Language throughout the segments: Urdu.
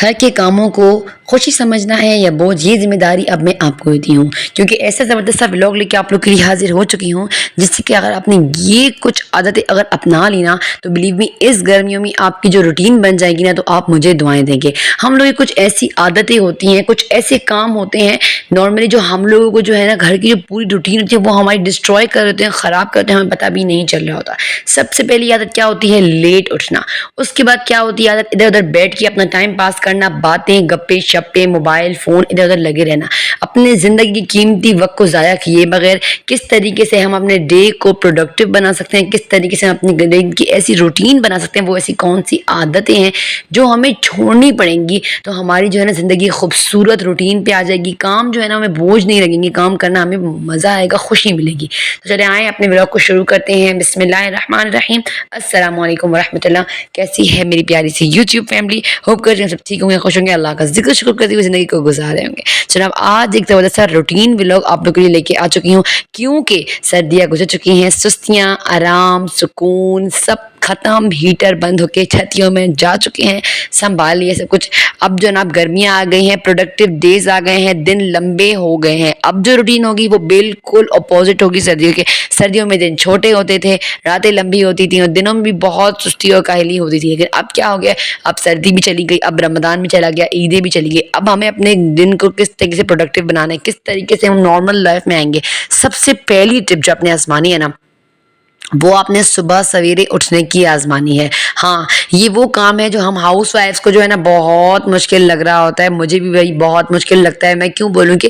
گھر کے کاموں کو خوشی سمجھنا ہے یا بوجھ، یہ ذمہ داری اب میں آپ کو دیتی ہوں، کیونکہ ایسا زبردست ولاگ لے کے آپ لوگ کے لیے حاضر ہو چکی ہوں جس سے کہ اگر آپ نے یہ کچھ عادتیں اگر اپنا لی نا تو بلیو می اس گرمیوں میں آپ کی جو روٹین بن جائے گی نا تو آپ مجھے دعائیں دیں گے۔ ہم لوگ کچھ ایسی عادتیں ہوتی ہیں، کچھ ایسے کام ہوتے ہیں نارملی جو ہم لوگوں کو جو ہے نا گھر کی جو پوری روٹین ہوتی ہے وہ ہماری ڈسٹروائے کر دیتے ہیں، خراب کرتے ہیں، ہمیں پتہ بھی نہیں چل رہا ہوتا۔ سب سے پہلی عادت کیا ہوتی ہے؟ لیٹ اٹھنا۔ اس کے بعد کیا ہوتی ہے عادت؟ ادھر ادھر بیٹھ کے اپنا ٹائم پاس کرنا، باتیں گپے شپے موبائل فون ادھر ادھر لگے رہنا، اپنے زندگی کی قیمتی وقت کو ضائع کیے بغیر کس طریقے سے ہم اپنے ڈے کو پروڈکٹیو بنا سکتے ہیں، کس طریقے سے ہم اپنی ڈے کی ایسی روٹین بنا سکتے ہیں، وہ ایسی کون سی عادتیں ہیں جو ہمیں چھوڑنی پڑیں گی تو ہماری جو ہے نا زندگی خوبصورت روٹین پہ آ جائے گی، کام جو ہے نا ہمیں بوجھ نہیں لگیں گے، کام کرنا ہمیں مزہ آئے گا، خوشی ملے گی۔ تو چلے آئیں اپنے ولاگ کو شروع کرتے ہیں۔ بسم اللہ الرحمن الرحیم۔ السلام علیکم ورحمۃ اللہ۔ کیسی ہے میری پیاری سی یوٹیوب فیملی؟ ہوپ کرتے ہیں سب ٹھیک ہوں گے، خوش ہوں گے، اللہ کا ذکر شکر کرتے ہوئے زندگی کو گزارے ہوں گے۔ جناب آج ایک زبردست سا روٹین ولاگ آپ لوگوں کے لیے لے کے آ چکی ہوں، کیونکہ سردیاں گزر چکی ہیں، سستیاں آرام سکون سب ختم، ہیٹر بند ہو کے چھتیوں میں جا چکے ہیں، سنبھال لیے سب کچھ۔ اب جناب گرمیاں آ گئی ہیں، پروڈکٹیو ڈیز آ گئے ہیں، دن لمبے ہو گئے ہیں۔ اب جو روٹین ہوگی وہ بالکل اپوزٹ ہوگی سردیوں کے۔ سردیوں میں دن چھوٹے ہوتے تھے، راتیں لمبی ہوتی تھیں اور دنوں میں بھی بہت سستی اور کاہلی ہوتی تھی، لیکن اب کیا ہو گیا؟ اب سردی بھی چلی گئی، اب رمضان بھی چلا گیا، عیدیں بھی چلی گئی۔ اب ہمیں اپنے دن کو کس طریقے سے پروڈکٹیو بنانا ہے، کس طریقے سے ہم نارمل لائف میں آئیں گے۔ سب سے پہلی ٹپ جو اپنے آزمانی ہے نا وہ آپ نے صبح سویرے اٹھنے کی آزمانی ہے۔ ہاں، یہ وہ کام ہے جو ہم ہاؤس وائفس کو جو ہے نا بہت مشکل لگ رہا ہوتا ہے، مجھے بھی وہی بہت مشکل لگتا ہے۔ میں کیوں بولوں کہ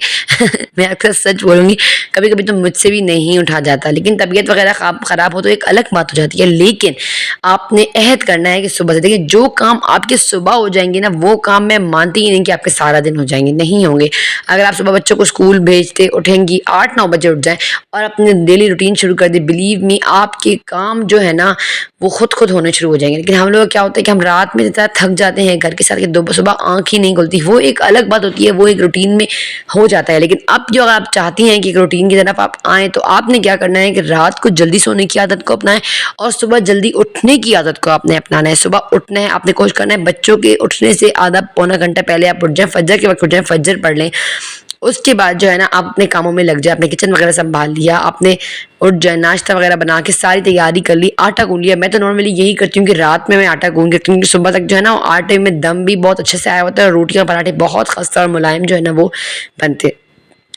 میں اکثر سچ بولوں گی، کبھی کبھی تو مجھ سے بھی نہیں اٹھا جاتا، لیکن طبیعت وغیرہ خراب ہو تو ایک الگ بات ہو جاتی ہے، لیکن آپ نے عہد کرنا ہے کہ صبح سے دیکھیں جو کام آپ کے صبح ہو جائیں گے نا وہ کام میں مانتی ہی نہیں کہ آپ کے سارا دن ہو جائیں گے، نہیں ہوں گے۔ اگر آپ صبح بچوں کو اسکول بھیجتے اٹھیں گی 8-9 بجے اٹھ جائیں اور اپنے ڈیلی روٹین شروع کر دیں، بلیو می آپ کے کام جو ہے نا وہ خود ہونے شروع ہو جائیں گے۔ لیکن ہم لوگ کیا ہوتا ہے کہ ہم رات میں اتنا تھک جاتے ہیں گھر کے ساتھ کہ صبح آنکھ ہی نہیں کھلتی، وہ ایک الگ بات ہوتی ہے، وہ ایک روٹین میں ہو جاتا ہے۔ لیکن اب جو اگر آپ چاہتی ہیں کہ ایک روٹین کی طرف آپ آئیں تو آپ نے کیا کرنا ہے کہ رات کو جلدی سونے کی عادت کو اپنائیں اور صبح جلدی اٹھنے کی عادت کو آپ نے اپنانا ہے۔ صبح اٹھنا ہے، آپ نے کوشش کرنا ہے بچوں کے اٹھنے سے آدھا پونا گھنٹہ پہلے آپ اٹھ جائیں، فجر کے وقت اٹھ جائیں، فجر پڑھ لیں۔ اس کے بعد جو ہے نا آپ اپنے کاموں میں لگ جائیں، اپنے کچن وغیرہ سنبھال لیا، آپ نے اٹھ جائے، ناشتہ وغیرہ بنا کے ساری تیاری کر لی، آٹا گون لیا۔ میں تو نارملی یہی کرتی ہوں کہ رات میں آٹا گون کے رکھتی ہوں، کیونکہ صبح تک جو ہے نا آٹے میں دم بھی بہت اچھے سے آیا ہوتا ہے اور روٹیاں پراٹھے بہت خستہ اور ملائم جو ہے نا وہ بنتے۔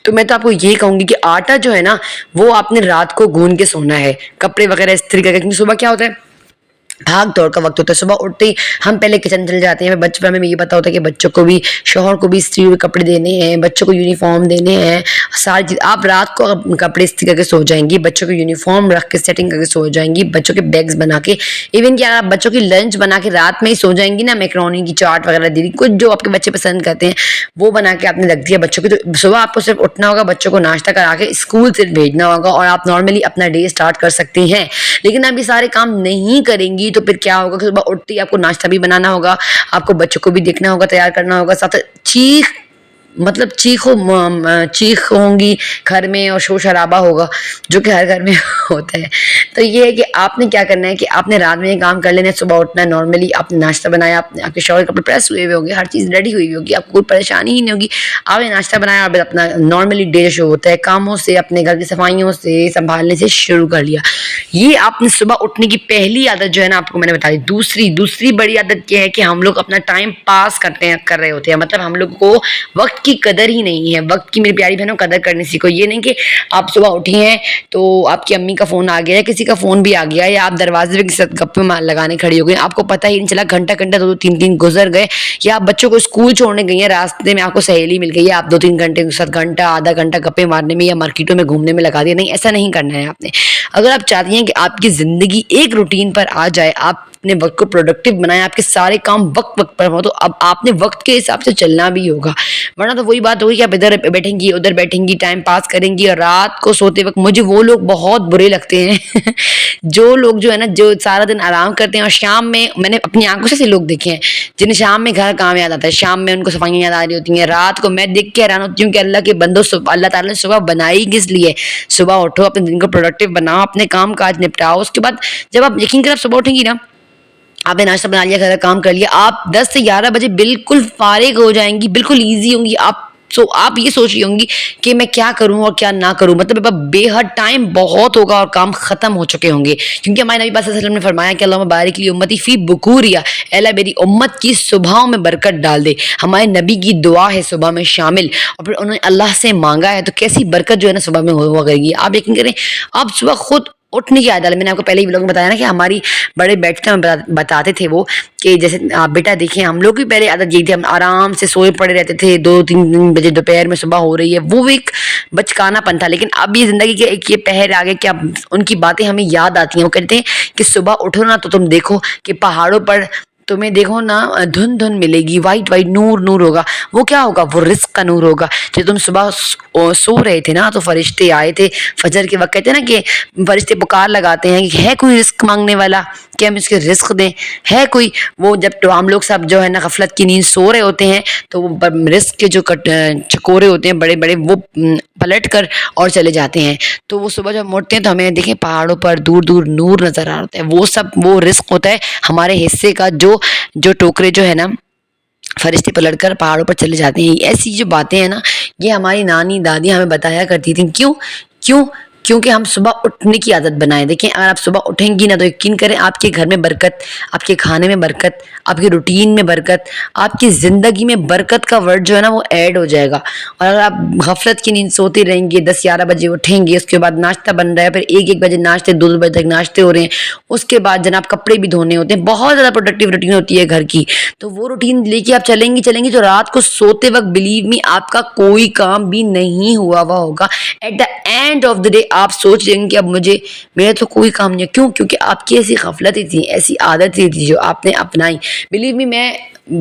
تو میں تو آپ کو یہ کہوں گی کہ آٹا جو ہے نا وہ آپ نے رات کو گون کے سونا ہے، کپڑے وغیرہ استری کر کے، کیونکہ صبح کیا ہوتا ہے بھاگ دوڑ کا وقت ہوتا ہے۔ صبح اٹھتے ہی ہم پہلے کچن چل جاتے ہیں، ہمیں یہ پتا ہوتا ہے کہ بچوں کو بھی شوہر کو بھی استری ہوئے کپڑے دینے ہیں، بچوں کو یونیفارم دینے ہیں، ساری چیز۔ آپ رات کو کپڑے استری کر کے سو جائیں گی، بچوں کو یونیفارم رکھ کے سیٹنگ کر کے سو جائیں گی، بچوں کے بیگز بنا کے، ایون کہ آپ بچوں کی لنچ بنا کے رات میں ہی سو جائیں گی نا، میکرونی کی چاٹ وغیرہ دے دی، کچھ جو آپ کے بچے پسند کرتے ہیں وہ بنا کے آپ نے رکھ دیا بچوں کی۔ تو صبح آپ کو صرف اٹھنا ہوگا، بچوں کو ناشتہ کرا کے اسکول سے بھیجنا ہوگا اور آپ نارملی اپنا ڈے اسٹارٹ کر سکتی ہیں۔ لیکن آپ یہ سارے کام نہیں کریں گی تو پھر کیا ہوگا کہ صبح اٹھتے ہی آپ کو ناشتہ بھی بنانا ہوگا، آپ کو بچوں کو بھی دیکھنا ہوگا، تیار کرنا ہوگا، ساتھ چیخ ہوں گی گھر میں اور شور شرابہ ہوگا جو کہ ہر گھر میں ہوتا ہے۔ تو یہ ہے کہ آپ نے کیا کرنا ہے کہ آپ نے رات میں یہ کام کر لینا ہے، صبح اٹھنا ہے، نارملی آپ نے ناشتہ بنایا، آپ کے شوہر کپڑے پریس ہوئے ہوئے ہوں گے، ہر چیز ریڈی ہوئی ہوگی، آپ کو کوئی پریشانی ہی نہیں ہوگی۔ آپ نے ناشتہ بنایا اور اپنا نارملی ڈے شروع ہوتا ہے کاموں سے، اپنے گھر کی صفائیوں سے سنبھالنے سے شروع کر لیا۔ یہ آپ نے صبح اٹھنے کی پہلی عادت جو ہے نا آپ کو میں نے بتا دی۔ دوسری بڑی عادت یہ ہے کہ ہم لوگ اپنا ٹائم پاس کر رہے ہوتے ہیں، مطلب ہم لوگ کو وقت کی قدر ہی نہیں ہے۔ وقت کی میری پیاری بہنوں قدر کرنے سیکھو۔ یہ نہیں کہ آپ صبح اٹھی ہیں تو آپ کی امی کا فون آ گیا یا کسی کا فون بھی آ گیا یا آپ دروازے پہ کسی ساتھ گپے لگانے کھڑی ہو گئی، آپ کو پتہ ہی نہیں چلا، گھنٹہ 2-3 گزر گئے، یا آپ بچوں کو اسکول چھوڑنے گئی ہیں، راستے میں آپ کو سہیلی مل گئی ہے، آپ 2-3 گھنٹے کے ساتھ آدھا گھنٹہ گپے مارنے میں یا مارکیٹوں میں گھومنے میں لگا دیا۔ نہیں، ایسا نہیں کرنا ہے آپ نے۔ اگر آپ چاہتی ہیں کہ آپ کی زندگی ایک روٹین پر آ جائے، آپ اپنے وقت کو پروڈکٹیو بنائیں، آپ کے سارے کام وقت پر ہو، تو اب آپ نے وقت کے حساب سے چلنا بھی ہوگا، ورنہ تو وہی بات ہوگی کہ آپ ادھر بیٹھیں گی ادھر بیٹھیں گی، ٹائم پاس کریں گی، اور رات کو سوتے وقت مجھے وہ لوگ بہت برے لگتے ہیں جو لوگ جو ہے نا جو سارا دن آرام کرتے ہیں اور شام میں نے اپنی آنکھوں سے لوگ دیکھے ہیں جنہیں شام میں گھر کام یاد آتا ہے، شام میں ان کو صفائیاں یاد آ رہی ہوتی ہیں، رات کو میں دیکھ کے حیران ہوتی ہوں کہ اللہ کے بندو، اللہ تعالیٰ نے صبح بنائی کس لیے؟ صبح اٹھو، اپنے دن کو پروڈکٹیو بناؤ، اپنے کام کاج نپٹاؤ، اس کے بعد جب آپ یقین کریں آپ صبح اٹھیں گی نا آپ نے ناشتہ بنا لیا، گھر کا کام کر لیا، آپ 10 سے 11 بجے بالکل فارغ ہو جائیں گی، بالکل ایزی ہوں گی آپ یہ سوچ رہی ہوں گی کہ میں کیا کروں اور کیا نہ کروں، مطلب میرے پاس بے حد ٹائم بہت ہوگا اور کام ختم ہو چکے ہوں گے، کیونکہ ہمارے نبی پاک صلی اللہ علیہ وسلم نے فرمایا کہ اللہم بارک لی امتی فی بکوریا، اے اللہ میری امت کی صبحوں میں برکت ڈال دے۔ ہمارے نبی کی دعا ہے صبح میں شامل، اور پھر انہوں نے اللہ سے مانگا ہے، تو کیسی برکت جو ہے نا صبح میں ہوا کرے گی۔ آپ یقین کریں، آپ صبح خود اٹھنے کی عادت، میں نے آپ کو پہلے ہی لوگ میں بتایا نا کہ ہماری بڑے بیٹھتے ہیں، بتاتے تھے وہ کہ جیسے بیٹا دیکھیں ہم لوگ بھی پہلے عادت یہی تھی، ہم آرام سے سوئے پڑے رہتے تھے 2-3 بجے دوپہر میں، صبح ہو رہی ہے، وہ ایک بچکانا پن تھا، لیکن اب یہ زندگی کے ایک یہ پہر آگے کہ اب ان کی باتیں ہمیں یاد آتی ہیں۔ وہ کہتے ہیں کہ صبح اٹھو نا تو تم دیکھو کہ پہاڑوں پر تمہیں دیکھو نا دھن ملے گی، وائٹ نور ہوگا، وہ کیا ہوگا؟ وہ رزق کا نور ہوگا۔ جب تم صبح سو رہے تھے نا تو فرشتے آئے تھے فجر کے وقت، کہتے ہیں نا کہ فرشتے پکار لگاتے ہیں کہ ہے کوئی رزق مانگنے والا کہ ہم اس کے رزق دیں، ہے کوئی؟ وہ جب ہم لوگ سب جو ہے نا غفلت کی نیند سو رہے ہوتے ہیں تو وہ رزق کے جو چکورے ہوتے ہیں بڑے بڑے، وہ پلٹ کر اور چلے جاتے ہیں، تو وہ صبح جب اٹھتے ہیں تو ہمیں دیکھیں پہاڑوں پر دور نور نظر آتا ہے، وہ سب وہ رزق ہوتا ہے ہمارے حصے کا، جو ٹوکرے جو ہے نا فرشتے پلٹ کر پہاڑوں پر چلے جاتے ہیں۔ ایسی جو باتیں ہیں نا، یہ ہماری نانی دادی ہمیں بتایا کرتی تھیں۔ کیونکہ ہم صبح اٹھنے کی عادت بنائیں۔ دیکھیں اگر آپ صبح اٹھیں گی نا تو یقین کریں آپ کے گھر میں برکت، آپ کے کھانے میں برکت، آپ کی روٹین میں برکت، آپ کی زندگی میں برکت کا ورڈ جو ہے نا وہ ایڈ ہو جائے گا۔ اور اگر آپ غفلت کی نیند سوتے رہیں گے، 10-11 بجے اٹھیں گے، اس کے بعد ناشتہ بن رہا ہے، پھر 1 بجے ناشتے، 2 بجے تک ناشتے ہو رہے ہیں، اس کے بعد جناب کپڑے بھی دھونے ہوتے ہیں، بہت زیادہ پروڈکٹیو روٹین ہوتی ہے گھر کی، تو وہ روٹین لے کے آپ چلیں گی تو رات کو سوتے وقت بلیو می آپ کا کوئی کام بھی نہیں ہوا ہوگا۔ At the end of the day آپ سوچ رہیں گے کہ اب میرا تو کوئی کام نہیں ہے۔ کیونکہ آپ کی ایسی غفلتیں تھی، ایسی عادتیں تھی جو آپ نے اپنائی۔ بلیو می میں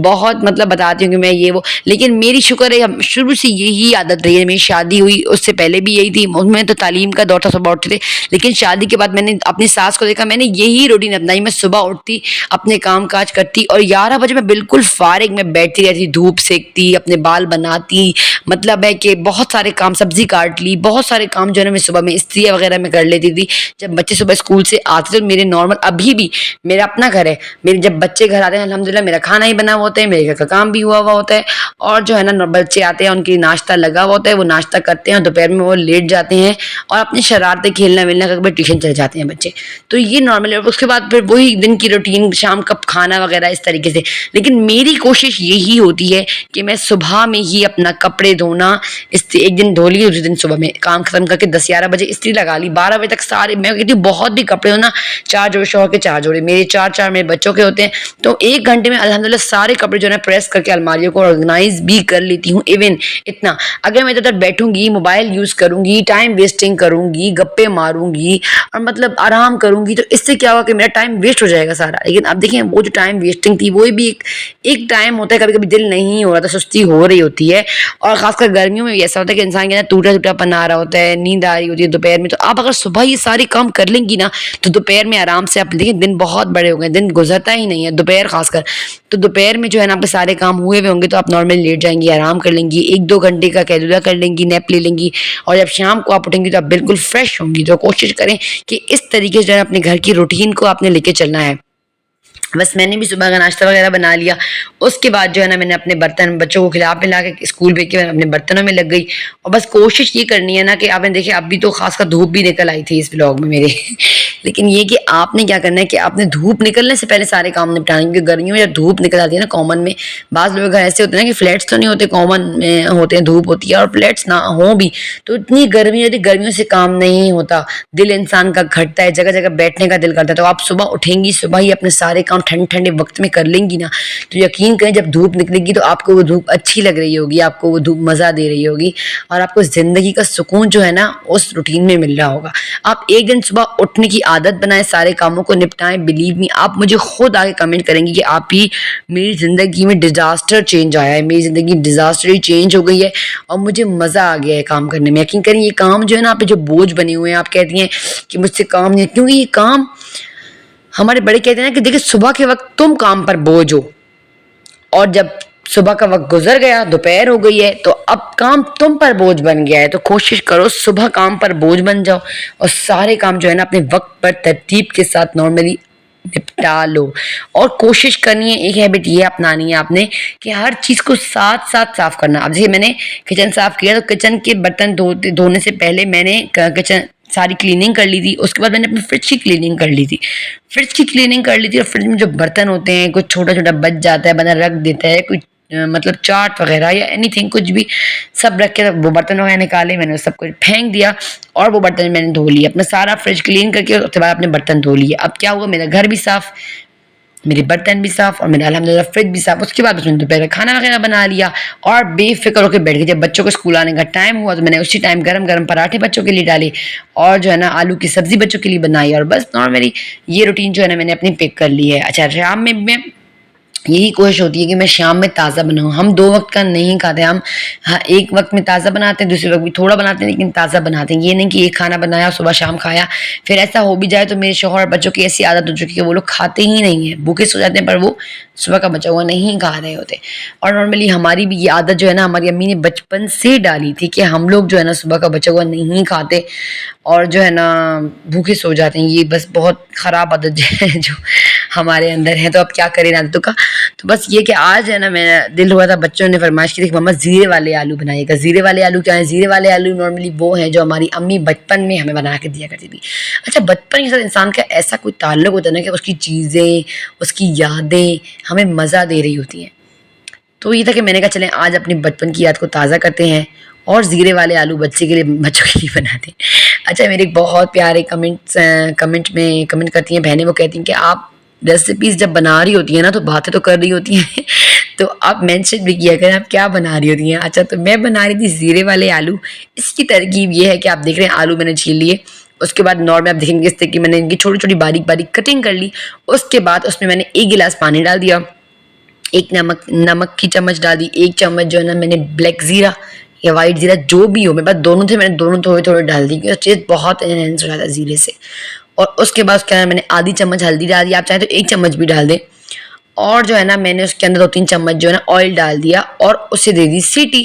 بہت بتاتی ہوں کہ میں یہ وہ، لیکن میری شکر ہے شروع سے یہی عادت رہی ہے۔ میری شادی ہوئی اس سے پہلے بھی یہی تھی، میں تو تعلیم کا دور تھا، صبح اٹھتے تھے، لیکن شادی کے بعد میں نے اپنی ساس کو دیکھا، میں نے یہی روٹین اپنائی۔ میں صبح اٹھتی، اپنے کام کاج کرتی، اور 11 بجے میں بالکل فارغ میں بیٹھتی رہتی، دھوپ سیکتی، اپنے بال بناتی، مطلب ہے کہ بہت سارے کام، سبزی کاٹ لی، بہت سارے کام جو ہے نا میں صبح میں استریاں وغیرہ میں کر لیتی تھی۔ جب بچے صبح اسکول سے آتے تو میرے نارمل، ابھی بھی میرا اپنا گھر ہے، میرے جب بچے گھر آتے ہیں الحمدللہ میرا کھانا ہی بنا ہوا ہوتا ہے، میرے گھر کا کام بھی ہوا ہوتا ہے، اور جو ہے نا بچے آتے ہیں ان کی ناشتہ لگا ہوا ہوتا ہے، وہ ناشتہ کرتے ہیں، دوپہر میں وہ لیٹ جاتے ہیں اور اپنی شرارتیں کھیلنا ویلنا کر کے ٹیوشن چلے جاتے ہیں بچے، تو یہ نارمل ہے۔ اس کے بعد پھر وہی دن کی روٹین، شام کا کھانا وغیرہ اس طریقے سے۔ لیکن میری کوشش یہی ہوتی ہے کہ میں صبح میں ہی اپنا کپڑے دھونا، ایک دن دھو لی، اس دن صبح میں کام ختم کر کے 10-11 بجے استری لگا لی، 12 بجے تک سارے، میں کہتی ہوں بہت بھی کپڑے ہو نا، 4 جوڑے شوہر کے، 4 جوڑے میرے، 4 میرے بچوں کے ہوتے ہیں، تو 1 گھنٹے میں الحمدللہ سارے کپڑے جو ہے نا پریس کر کے الماریوں کو آرگنائز بھی کر لیتی ہوں۔ ایون اتنا اگر میں ادھر بیٹھوں گی، موبائل یوز کروں گی، ٹائم ویسٹنگ کروں گی، گپے ماروں گی اور مطلب آرام کروں گی، تو اس سے کیا ہوگا کہ میرا ٹائم ویسٹ ہو جائے گا سارا۔ لیکن اب دیکھیں وہ جو ٹائم ویسٹنگ تھی وہ بھی ایک ٹائم ہوتا ہے، کبھی کبھی دل نہیں ہو رہا تھا، سستی ہو رہی ہوتی ہے، اور خاص کر گرمیوں میں بھی ایسا ہوتا ہے کہ انسان کے اندر ٹوٹا پن آ رہا ہوتا ہے، نیند آ رہی ہوتی ہے دوپہر میں، تو آپ اگر صبح یہ ساری کام کر لیں گی نا تو دوپہر میں آرام سے، آپ دیکھیں دن بہت بڑے ہو گئے، دن گزرتا ہی نہیں ہے دوپہر خاص کر، تو دوپہر میں جو ہے نا آپ کے سارے کام ہوئے ہوں گے تو آپ نارملی لیٹ جائیں گی، آرام کر لیں گی، 1-2 گھنٹے کا قیلولہ کر لیں گی، نیپ لے لیں گی، اور جب شام کو آپ اٹھیں گی تو آپ بالکل فریش ہوں گی۔ تو کوشش کریں کہ اس طریقے سے جو ہے اپنے گھر کی روٹین کو آپ نے لے کے چلنا ہے۔ بس میں نے بھی صبح کا ناشتہ وغیرہ بنا لیا، اس کے بعد جو ہے نا میں نے اپنے برتن بچوں کو کھلا پلا کے اسکول بھیج کے میں اپنے برتنوں میں لگ گئی، اور بس کوشش یہ کرنی ہے نا کہ آپ نے دیکھیں اب بھی تو خاص کر دھوپ بھی نکل آئی تھی اس ولاگ میں میرے لیکن یہ کہ آپ نے کیا کرنا ہے کہ آپ نے دھوپ نکلنے سے پہلے سارے کام نپٹانے، کیونکہ گرمیوں میں جب دھوپ نکل آتی ہے نا کامن میں، بعض لوگ ایسے ہوتے ہیں کہ فلیٹس تو نہیں ہوتے، کامن میں ہوتے ہیں، دھوپ ہوتی ہے، اور فلیٹس نہ ہوں بھی تو اتنی گرمی ہوتی ہے، گرمیوں سے کام نہیں ہوتا، دل انسان کا گھٹتا ہے، جگہ جگہ بیٹھنے کا دل کرتا ہے، تو آپ صبح اٹھیں گی، صبح ہی اپنے سارے کام ٹھنڈے وقت میں کر لیں گی نا تو یقین کریں جب دھوپ نکلے گی تو آپ کو وہ دھوپ اچھی لگ رہی ہوگی، آپ کو وہ دھوپ مزہ دے رہی ہوگی، اور آپ کو زندگی کا سکون جو ہے نا اس روٹین میں مل رہا ہوگا۔ آپ ایک دن صبح اٹھنے کی عادت بنائیں، سارے کاموں کو نپٹائیں، بلیو می آپ مجھے خود آگے کمنٹ کریں گے کہ آپ ہی میری زندگی میں ڈیزاسٹر چینج آیا ہے، میری زندگی ڈیزاسٹر چینج ہو گئی ہے اور مجھے مزہ آ گیا ہے کام کرنے میں۔ یقین کریں یہ کام جو ہے نا آپ پہ جو بوجھ بنے ہوئے ہیں، آپ کہتی ہیں کہ مجھ سے کام نہیں، کیونکہ یہ کام ہمارے بڑے کہتے ہیں نا کہ دیکھیں صبح کے وقت تم کام پر بوجھ ہو، اور جب صبح کا وقت گزر گیا، دوپہر ہو گئی ہے، تو اب کام تم پر بوجھ بن گیا ہے، تو کوشش کرو صبح کام پر بوجھ بن جاؤ اور سارے کام جو ہے نا اپنے وقت پر ترتیب کے ساتھ نارملی نپٹا لو. اور کوشش کرنی ہے، ایک ہیبٹ یہ اپنانی ہے آپ نے کہ ہر چیز کو ساتھ ساتھ صاف کرنا. اب دیکھیے میں نے کچن صاف کیا تو کچن کے برتن دھونے سے پہلے میں نے کچن ساری کلیننگ کر لی تھی. اس کے بعد میں نے اپنی فریج کی کلیننگ کر لی تھی. فریج کی کلیننگ کر لی تھی اور فریج میں جو برتن ہوتے ہیں کچھ چھوٹا چھوٹا بچ جاتا ہے، بندہ رکھ دیتا ہے، کچھ مطلب چاٹ وغیرہ یا اینی تھنگ کچھ بھی، سب رکھ کے وہ برتن وغیرہ نکالے، میں نے سب کچھ پھینک دیا اور وہ برتن میں نے دھو لیے. اپنا سارا فریج کلین کر کے اس کے بعد اپنے برتن دھو لیے. اب کیا ہوا، میرا گھر بھی صاف، میرے برتن بھی صاف اور میرا الحمدللہ فریج بھی صاف. اس کے بعد میں نے دوپہر کا کھانا وغیرہ بنا لیا اور بے فکر ہو کے بیٹھ گئی. جب بچوں کو اسکول آنے کا ٹائم ہوا تو میں نے اسی ٹائم گرم گرم پراٹھے بچوں کے لیے ڈالے اور جو ہے نا آلو کی سبزی بچوں کے لیے بنائی. اور بس نارملی یہ روٹین جو ہے نا میں نے اپنی پک کر لی ہے. اچھا شام میں یہی کوشش ہوتی ہے کہ میں شام میں تازہ بناؤں. ہم 2 وقت کا نہیں کھاتے، ہم ایک وقت میں تازہ بناتے ہیں، دوسرے وقت بھی تھوڑا بناتے ہیں لیکن تازہ بناتے ہیں. یہ نہیں کہ ایک کھانا بنایا صبح شام کھایا. پھر ایسا ہو بھی جائے تو میرے شوہر اور بچوں کی ایسی عادت ہو چکی ہے وہ لوگ کھاتے ہی نہیں ہیں، بھوکے سو جاتے ہیں پر وہ صبح کا بچا ہوا نہیں کھا رہے ہوتے. اور نارملی ہماری بھی یہ عادت جو ہے نا ہماری امی نے بچپن سے ڈالی تھی کہ ہم لوگ جو ہے نا صبح کا بچا ہوا نہیں کھاتے اور جو ہے نا بھوکے سو جاتے ہیں. یہ بس بہت خراب عادت جو ہمارے اندر ہے. تو اب کیا کریں عادتوں کا. تو بس یہ کہ آج ہے نا میرا دل ہوا تھا، بچوں نے فرمائش کی تھی کہ مما زیرے والے آلو بنائیے گا. زیرے والے آلو کیا ہیں؟ زیرے والے آلو نارملی وہ ہیں جو ہماری امی بچپن میں ہمیں بنا کے دیا کرتی تھی. اچھا بچپن کے ساتھ انسان کا ایسا کوئی تعلق ہوتا ہے نا کہ اس کی چیزیں، اس کی یادیں ہمیں مزہ دے رہی ہوتی ہیں. تو یہ تھا کہ میں نے کہا چلیں آج اپنی بچپن کی یاد کو تازہ کرتے ہیں اور زیرے والے آلو بچوں کے لیے بناتے ہیں. اچھا میرے بہت پیارے کمنٹ کرتی ہیں بہنیں، وہ کہتی ہیں کہ آپ ریسیپیز جب بنا رہی ہوتی ہیں نا تو باتیں تو کر رہی ہوتی ہیں تو آپ مینشن بھی کیا کریں آپ کیا بنا رہی ہوتی ہیں. اچھا تو میں بنا رہی تھی زیرے والے آلو. اس کی ترکیب یہ ہے کہ آپ دیکھ رہے ہیں آلو میں نے چھیل لیے، اس کے بعد نارمل آپ دیکھیں گے اس طرح کی میں نے ان کی چھوٹی چھوٹی باریک باریک کٹنگ کر لی. اس کے بعد اس میں نے 1 گلاس پانی ڈال دیا، ایک نمک کی چمچ ڈال دی، 1 چمچ جو ہے نا میں نے بلیک زیرہ یا وائٹ زیرہ جو بھی ہو، میرے پاس دونوں تھے، میں نے دونوں تھوڑے تھوڑے ڈال دی کیونکہ چیز بہت انہینس ہو جاتا ہے زیرے سے. اور اس کے بعد اس کے اندر میں نے آدھی چمچ ہلدی ڈال دی، آپ چاہیں تو 1 چمچ بھی ڈال دیں. اور جو ہے نا میں نے اس کے اندر 2-3 چمچ جو ہے نا آئل ڈال دیا اور اسے دے دی سیٹی.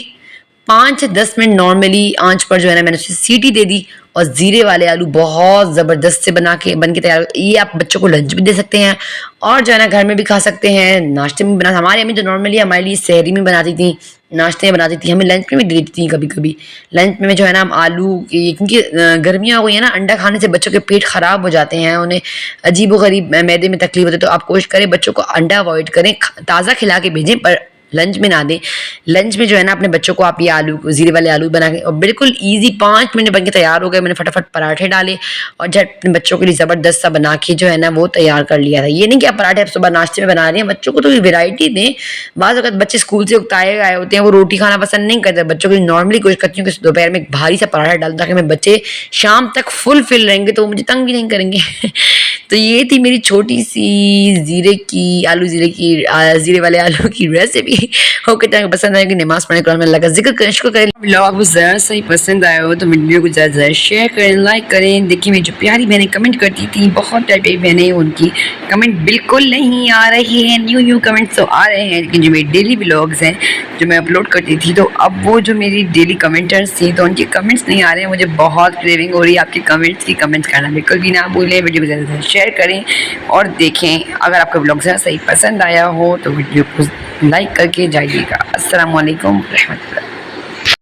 5 سے 10 منٹ نارملی آنچ پر جو ہے نا میں نے اسے سیٹی دے دی. اور زیرے والے آلو بہت زبردست سے بن کے تیار. یہ آپ بچوں کو لنچ بھی دے سکتے ہیں اور جو ہے نا گھر میں بھی کھا سکتے ہیں، ناشتے میں بنا. ہماری امی تو نارملی ہمارے لیے سحری میں بناتی تھیں، ناشتے میں بناتی تھیں، ہمیں لنچ میں بھی دیتی تھیں کبھی کبھی. لنچ میں جو ہے نا ہم آلو کی، کیونکہ گرمیاں ہو گئی ہیں نا، انڈا کھانے سے بچوں کے پیٹ خراب ہو جاتے ہیں، انہیں عجیب و غریب معدے میں تکلیف ہوتی ہے. تو آپ کوشش کریں بچوں کو انڈا اوائڈ کریں، تازہ کھلا کے بھیجیں پر لنچ میں نہ دیں. لنچ میں جو ہے نا اپنے بچوں کو آپ یہ زیرے والے آلو بنا کے، اور بالکل ایزی 5 منٹ بن کے تیار ہو گئے. میں نے فٹافٹ پراٹھے ڈالے اور جب اپنے بچوں کے لیے زبردست سا بنا کے جو ہے نا وہ تیار کر لیا تھا. یہ نہیں کہ آپ پراٹھے صبح ناشتے میں بنا رہے ہیں، بچوں کو تو ویرائٹی دیں. بعض اوقات بچے اسکول سے اکتائے آئے ہوتے ہیں، وہ روٹی کھانا پسند نہیں کرتے. بچوں کو نارملی کوشش کرتی ہوں کہ دوپہر میں ایک بھاری سا پراٹھا ڈالوں تاکہ میں بچے شام تک فل فل رہیں گے تو وہ مجھے تنگ بھی نہیں کریں گے. تو یہ تھی میری چھوٹی سی زیرے والے آلو کی ریسیپی. اوکے تھینک، پسند آئے گی نماز پڑھنے قرآن میں اللہ کا ذکر کریں، شکر کریں. ولاگ آپ کو ذرا سا ہی پسند آیا ہو تو ویڈیو کو زیادہ زیادہ شیئر کریں، لائک کریں. دیکھیے میری جو پیاری بہنیں کمنٹ کرتی تھیں، بہت پیاری بہنیں، ان کی کمنٹ بالکل نہیں آ رہی ہیں. نیو کمنٹس تو آ رہے ہیں لیکن جو میری ڈیلی ولاگز ہیں جو میں اپلوڈ کرتی تھی تو اب وہ جو میری ڈیلی کمنٹرز تھیں تو ان کے کمنٹس نہیں آ رہے ہیں. مجھے بہت کریونگ ہو رہی ہے آپ کے کمنٹس کی. کمنٹس کرنا بالکل بھی نہ بھولیں، ویڈیو کو زیادہ سے زیادہ شیئر کریں اور دیکھیں. اگر آپ کا ولاگ ذرا صحیح پسند آیا ہو تو ویڈیو کو لائک کر کے جائیے گا. السلام علیکم ورحمۃ اللہ.